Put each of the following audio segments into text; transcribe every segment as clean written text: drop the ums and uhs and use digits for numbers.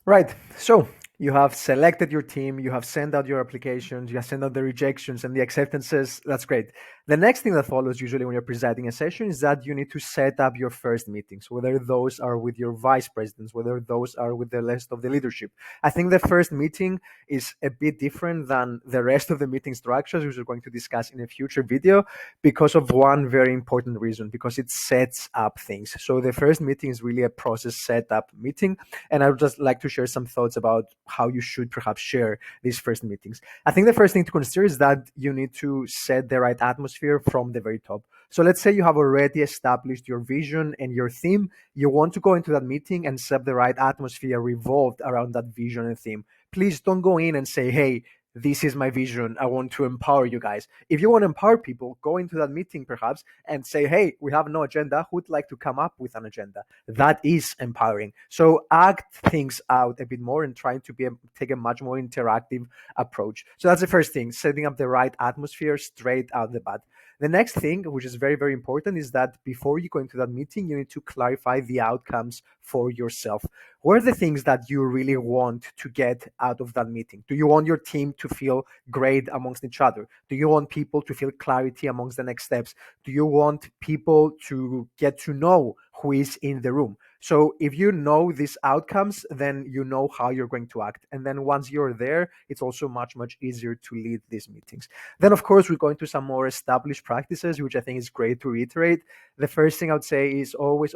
Right. So you have selected your team, you have sent out your applications, you have sent out the rejections and the acceptances. That's great. The next thing that follows usually when you're presiding a session is that you need to set up your first meetings, whether those are with your vice presidents, whether those are with the rest of the leadership. I think the first meeting is a bit different than the rest of the meeting structures, which we're going to discuss in a future video, because of one very important reason, because it sets up things. So the first meeting is really a process setup meeting. And I would just like to share some thoughts about how you should perhaps share these first meetings. I think the first thing to consider is that you need to set the right atmosphere from the very top. So let's say you have already established your vision and your theme. You want to go into that meeting and set the right atmosphere revolved around that vision and theme. Please don't go in and say, hey, this is my vision. I want to empower you guys. If you want to empower people, go into that meeting perhaps and say, hey, we have no agenda. Who'd like to come up with an agenda? That is empowering. So act things out a bit more and trying to take a much more interactive approach. So that's the first thing, setting up the right atmosphere straight out the bat. The next thing, which is very, very important, is that before you go into that meeting, you need to clarify the outcomes for yourself. What are the things that you really want to get out of that meeting? Do you want your team to feel great amongst each other? Do you want people to feel clarity amongst the next steps? Do you want people to get to know who is in the room? So if you know these outcomes, then you know how you're going to act. And then once you're there, it's also much, much easier to lead these meetings. Then, of course, we go into some more established practices, which I think is great to reiterate. The first thing I would say is always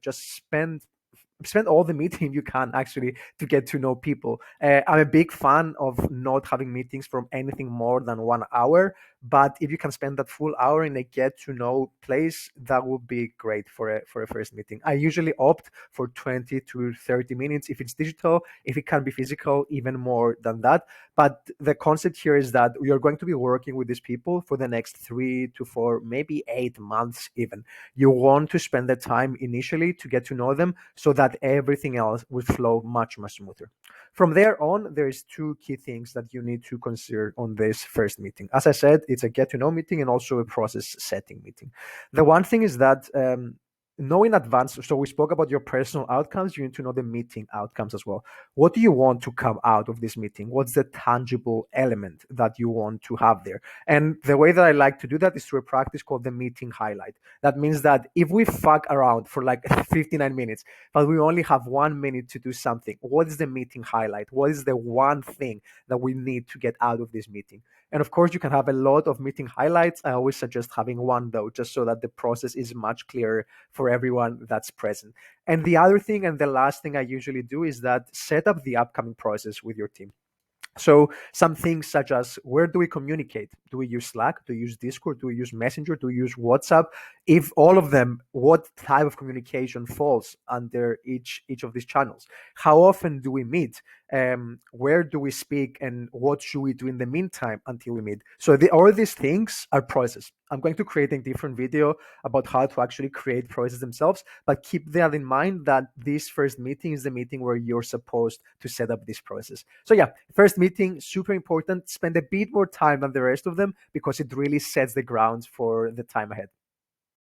just spend all the meeting you can actually to get to know people. I'm a big fan of not having meetings from anything more than 1 hour, but if you can spend that full hour in a get to know place, that would be great for a first meeting. I usually opt for 20 to 30 minutes if it's digital. If it can be physical, even more than that. But the concept here is that we are going to be working with these people for the next 3 to 4, maybe 8 months even. You want to spend the time initially to get to know them so that everything else will flow much, much smoother. From there on, there's two key things that you need to consider on this first meeting. As I said, it's a get to know meeting and also a process setting meeting. The one thing is that know in advance. So we spoke about your personal outcomes. You need to know the meeting outcomes as well. What do you want to come out of this meeting? What's the tangible element that you want to have there? And the way that I like to do that is through a practice called the meeting highlight. That means that if we fuck around for like 59 minutes, but we only have 1 minute to do something, what is the meeting highlight? What is the one thing that we need to get out of this meeting? And of course, you can have a lot of meeting highlights. I always suggest having one though, just so that the process is much clearer for everyone that's present. And the other thing, and the last thing I usually do, is that set up the upcoming process with your team. So some things such as, where do we communicate? Do we use Slack? Do we use Discord? Do we use Messenger? Do we use WhatsApp? If all of them, what type of communication falls under each of these channels? How often do we meet? Where do we speak? And what should we do in the meantime until we meet? So all these things are processes. I'm going to create a different video about how to actually create processes themselves, but keep that in mind that this first meeting is the meeting where you're supposed to set up this process. So yeah, first meeting, super important. Spend a bit more time than the rest of them because it really sets the grounds for the time ahead.